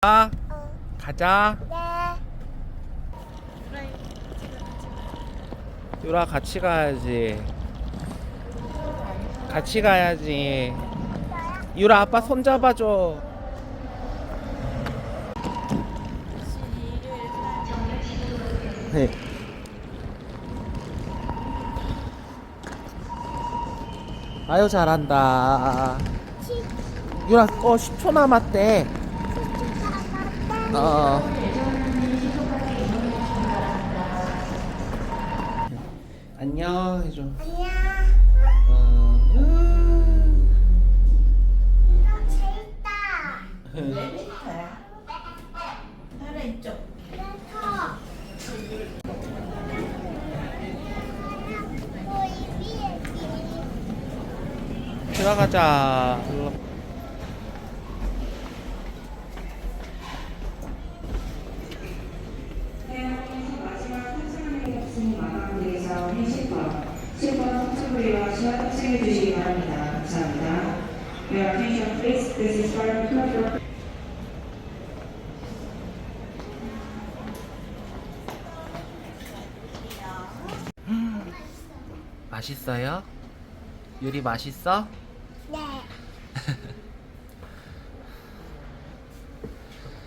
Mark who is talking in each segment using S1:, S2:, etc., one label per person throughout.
S1: 아,
S2: 어.
S1: 가자.
S2: 네.
S1: 유라 같이 가야지. 같이 가야지. 유라 아빠 손 잡아줘. 네. 아유 잘한다. 유라 10초 남았대. 안녕 해줘.
S2: 안녕. 이거 재밌다. 하나 이쪽. 그래서
S1: 들어가자.
S3: 마감대에서 회식과 실권 성수부리와 시간 탑승해 주시기 바랍니다. 감사합니다. Your attention please. This is for the
S1: 맛있어요? 유리 맛있어?
S2: 네.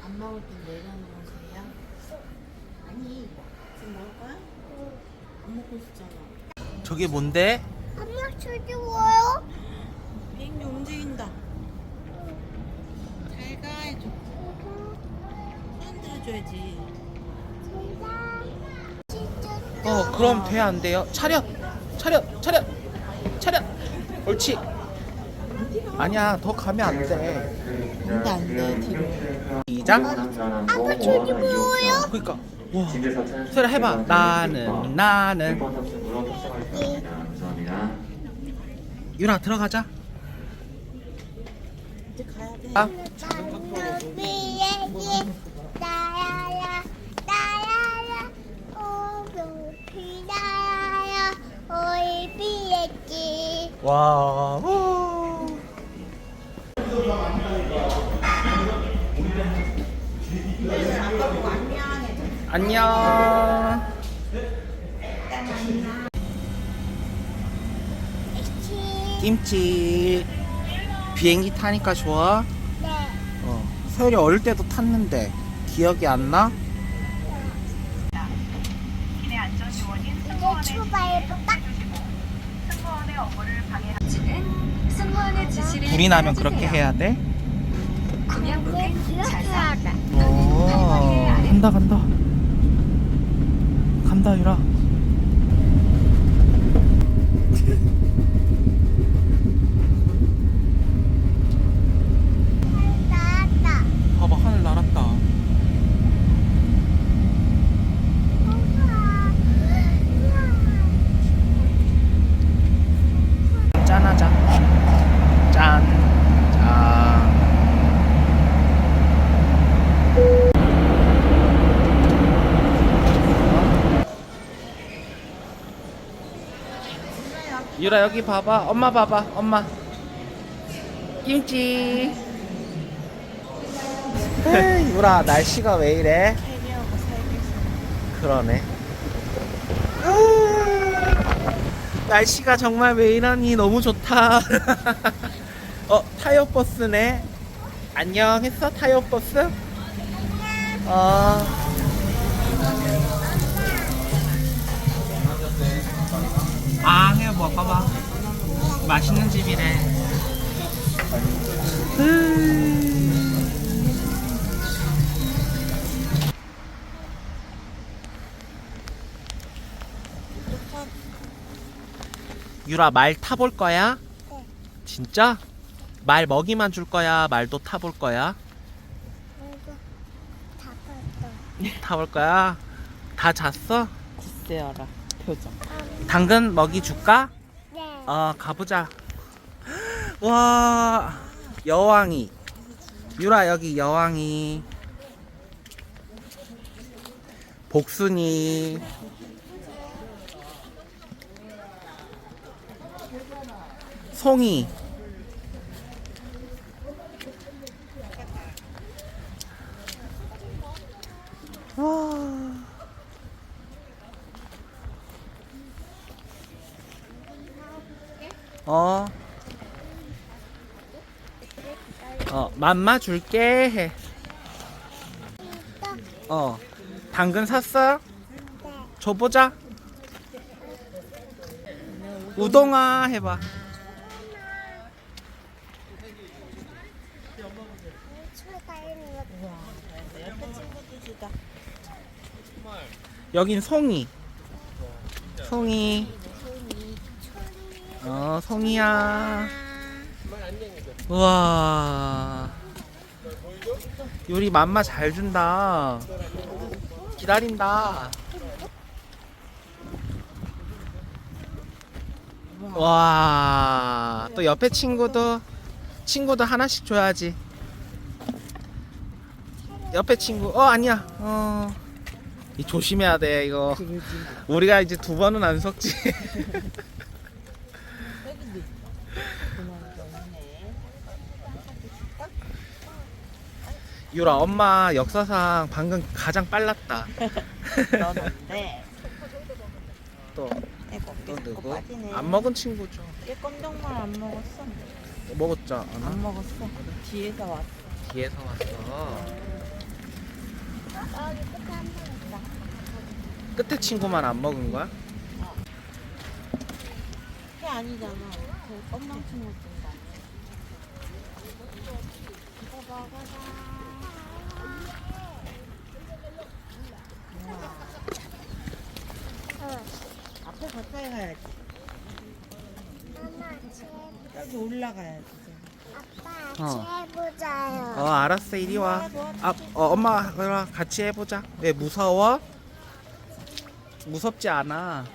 S4: 안 먹을 땐 내려놓으세요. 아니, 지금 먹을 거야? 안 먹고 있었잖아.
S1: 저게 뭔데?
S2: 엄마 추워요?
S4: 비행기 움직인다. 잘 가 해줘. 손 들어줘야지.
S1: 그럼 돼 안 돼요? 차렷! 차렷! 차렷! 차렷! 옳지! 아니야 더 가면 안 돼.
S4: 안돼 안돼 뒤로.
S1: 시작!
S2: 아빠 추워요?
S1: 그니까 와 소리 해봐. 나는 유라 들어가자.
S4: 이제 가야 돼.
S1: 아
S2: 나야야 나야야 오높이 나야야 오이 비했지.
S1: 와. 우. 안녕. 김치. 비행기 타니까 좋아?
S2: 네.
S1: 서율이 어릴 때도 탔는데 기억이 안 나?
S2: 이제 출발해볼까?
S5: 승무원의 지시를
S1: 불이 나면 그렇게 해야 돼?
S5: 구명복은
S2: 이렇게 해야 돼.
S1: 간다 간다 유라.
S2: 나왔다.
S1: 봐봐 하늘 날았다. 짠하자. 짠. 유라 여기 봐봐. 엄마 봐봐. 엄마. 김치. 에이, 유라 날씨가 왜 이래? 그러네. 날씨가 정말 왜 이러니 너무 좋다. 타이어 버스네. 안녕 했어 타이어 버스? 해 먹어봐. 맛있는 집이래. 유라 말 타볼 거야?
S2: 네.
S1: 진짜? 말 먹이만 줄 거야? 말도 타볼 거야?
S2: 이거 다 봤어.
S1: 타볼 거야? 다 잤어?
S4: 기세어라 표정.
S1: 당근 먹이 줄까?
S2: 네.
S1: 가보자. 와, 여왕이. 유라 여기 여왕이. 복순이. 송이. 와. 맘마 줄게 해. 당근 샀어? 줘보자. 우동아 해봐.
S4: 옆에 친구도 주자.
S1: 여긴 송이. 송이. 송이야. 우와. 요리 맘마 잘 준다. 기다린다. 와. 또 옆에 친구도 하나씩 줘야지. 옆에 친구. 아니야. 이 조심해야 돼 이거. 우리가 이제 2번은 안 섞지. 유라 엄마 역사상 방금 가장 빨랐다.
S4: 넌 어때?
S1: 또
S4: 또
S1: 누구?
S4: 빠지네.
S1: 안 먹은 친구죠.
S4: 얘 껌정말 안 먹었어.
S1: 먹었자.
S4: 안 먹었어. 뒤에서 왔어.
S1: 뒤에서 왔어. 끝에 친구만 안 먹은 거야?
S4: 걔 아니잖아. 그 껌망 친구 준다. 이거 먹어라. 앞에 가까이 가야지. 여기 올라가야지.
S2: 아빠 같이 해보자요.
S1: 알았어 이리 와. 엄마랑 같이 해보자. 왜 무서워? 무섭지 않아.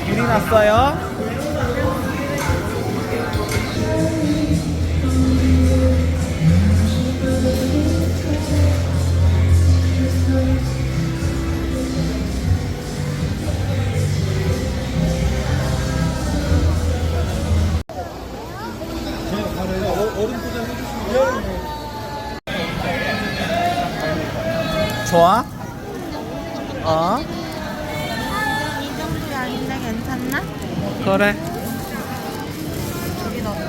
S1: 불이 났어요? 좋아?
S4: 이 정도 아닌데 괜찮나?
S1: 그래.
S4: 여기 넣자.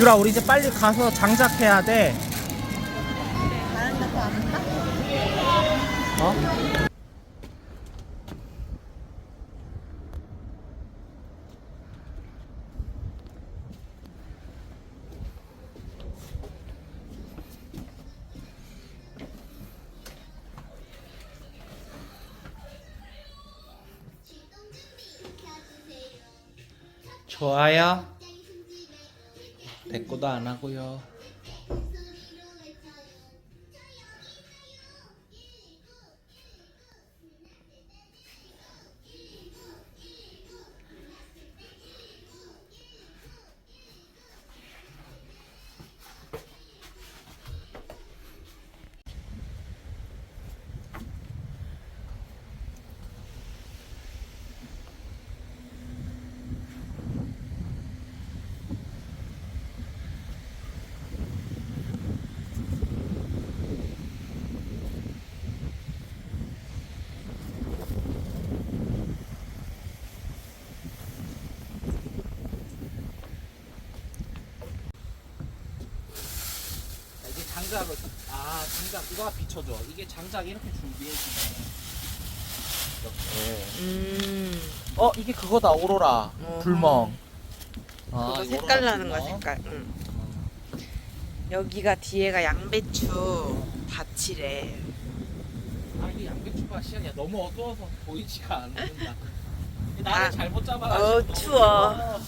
S1: 유라 우리 이제 빨리 가서 장작해야 돼.
S4: 다른 데서 안 가?
S1: 어? 좋아요. 대꾸도 안 하고요. 이게 장작을 장작 이거 비춰줘. 이게 장작 이렇게 준비해주네. 이렇게. 이게 그거다 오로라. 불멍.
S4: 그거
S1: 이거
S4: 색깔
S1: 오로라
S4: 나는 거
S1: 불멍.
S4: 색깔. 여기가 뒤에가 양배추 밭이래.
S1: 이게 양배추 밭이야. 너무 어두워서 보이지가 않는다. 나를 잘못 잡아가지고.
S6: 추워.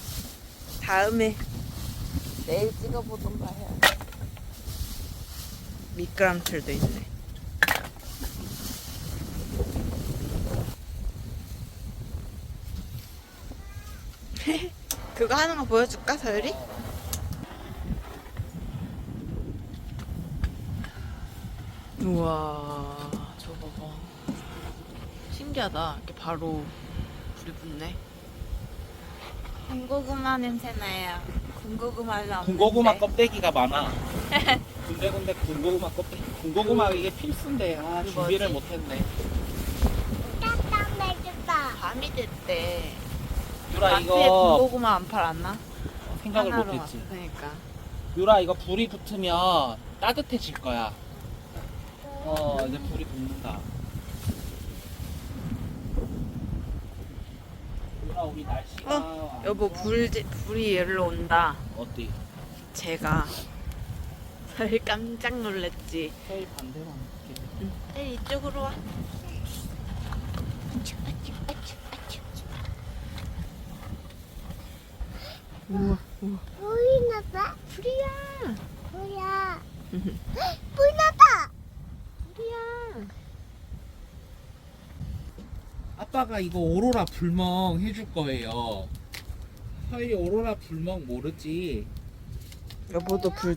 S6: 다음에 내일 찍어보던가 해야 돼. 미끄럼틀도 있네. 그거 하는 거 보여줄까, 서율이? 우와, 저거 봐. 신기하다. 이렇게 바로 불이 붙네. 군고구마 냄새 나요. 군고구마는 없는데.
S1: 군고구마 껍데기가 많아. 군데군데 군고구마 껍데기. 군고구마 이게 필수인데 아
S6: 이거
S1: 준비를
S6: 뭐지?
S1: 못했네.
S2: 깜짝 놀랐다.
S6: 밤이 됐대.
S1: 유라
S6: 마트에
S1: 이거
S6: 군고구마 안 팔았나?
S1: 생각을
S6: 하나로
S1: 못했지.
S6: 그러니까.
S1: 유라 이거 불이 붙으면 따뜻해질 거야. 이제 불이 붙는다. 유라 우리 날씨가
S6: 여보 불이 여기로 온다.
S1: 어디?
S6: 제가 설 깜짝 놀랐지.
S1: 저희 반대로 안 할게.
S6: 이쪽으로 와. 우와.
S2: 보이나 봐?
S6: 불이야.
S2: 뭐야? 보이나다.
S6: 불이야.
S1: 아빠가 이거 오로라 불멍 해줄 거예요. 서희 오로라 불멍 모르지?
S6: 여보도 불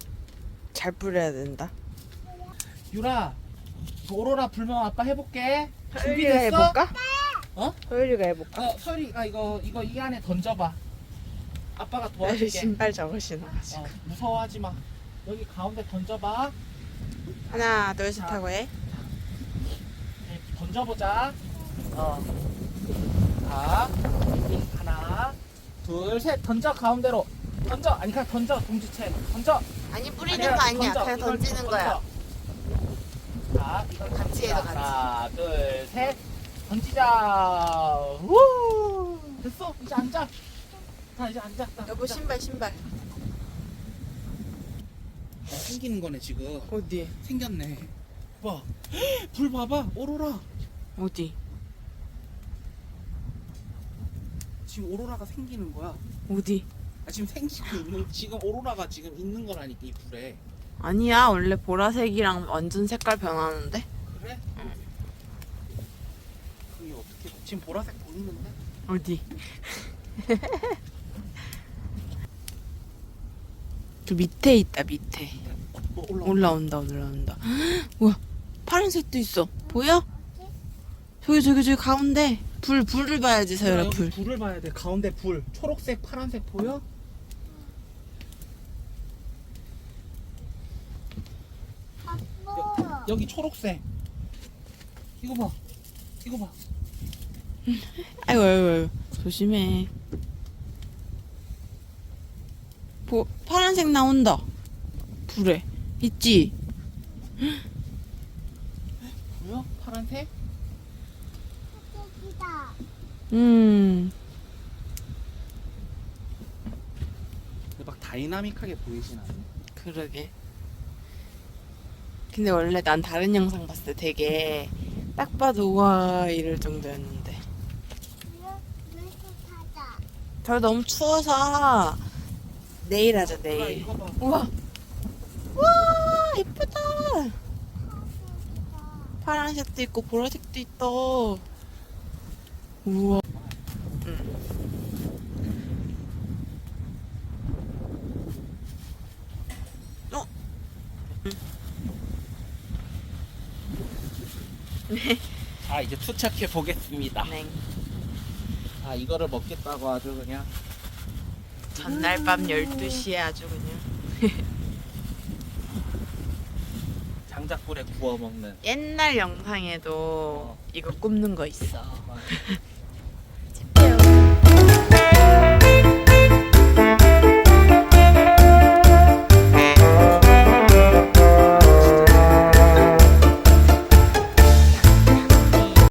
S6: 잘 뿌려야 된다.
S1: 유라 오로라 불멍 아빠 해볼게.
S6: 서율이가 해볼까?
S1: 어?
S6: 서율이가 해볼까?
S1: 서율이가 이거 이 안에 던져봐. 아빠가
S6: 서율이
S1: 도와줄게.
S6: 신발 저거 신어가지고.
S1: 무서워하지 마. 여기 가운데 던져봐.
S6: 하나 둘 셋 하고 해.
S1: 네, 던져보자. 자, 하나, 둘, 셋. 던져 가운데로. 던져. 아니 그냥 던져 동지체. 던져.
S6: 아니 뿌리는 거 아니야.
S1: 던져.
S6: 그냥
S1: 이걸
S6: 던지는
S1: 던져.
S6: 거야.
S1: 자, 이걸
S6: 같이 해도
S1: 던지자. 하나, 둘, 셋. 던지자. 우! 됐어. 이제 앉아. 자, 이제 앉아.
S6: 여보 신발.
S1: 생기는 거네 지금.
S6: 어디?
S1: 생겼네. 봐. 불 봐봐. 오로라.
S6: 어디?
S1: 지금 오로라가 생기는 거야.
S6: 어디?
S1: 지금 생기고 있는 지금 오로라가 지금 있는 거라니까 이 불에.
S6: 아니야 원래 보라색이랑 완전 색깔 변하는데.
S1: 그래? 그게 어떻게 지금 보라색 보이는데?
S6: 어디? 저 밑에 있다 밑에. 올라온다. 우와 파란색도 있어. 보여? 저기 가운데 불을 봐야지 서열아 불.
S1: 불을 봐야 돼. 가운데 불. 초록색, 파란색 보여?
S2: 아빠.
S1: 여기 초록색. 이거 봐.
S6: 아이고 조심해. 파란색 나온다. 불에 있지?
S1: 보여? 파란색?
S2: 여기다.
S1: 근데 막 다이나믹하게 보이진 않네.
S6: 그러게. 근데 원래 난 다른 영상 봤을 때 되게 딱 봐도 우와 이럴 정도였는데
S2: 물도 타자.
S6: 저 너무 추워서 내일 하자 내일.
S1: 이거 봐.
S6: 우와 예쁘다. 파란색도 있고 보라색도 있다. 우와.
S1: 자 이제 투척해 보겠습니다.
S6: 네.
S1: 아 이거를 먹겠다고 아주 그냥.
S6: 전날 밤 12시에 아주 그냥
S1: 장작불에 구워 먹는.
S6: 옛날 영상에도 이거 굽는 거 있어.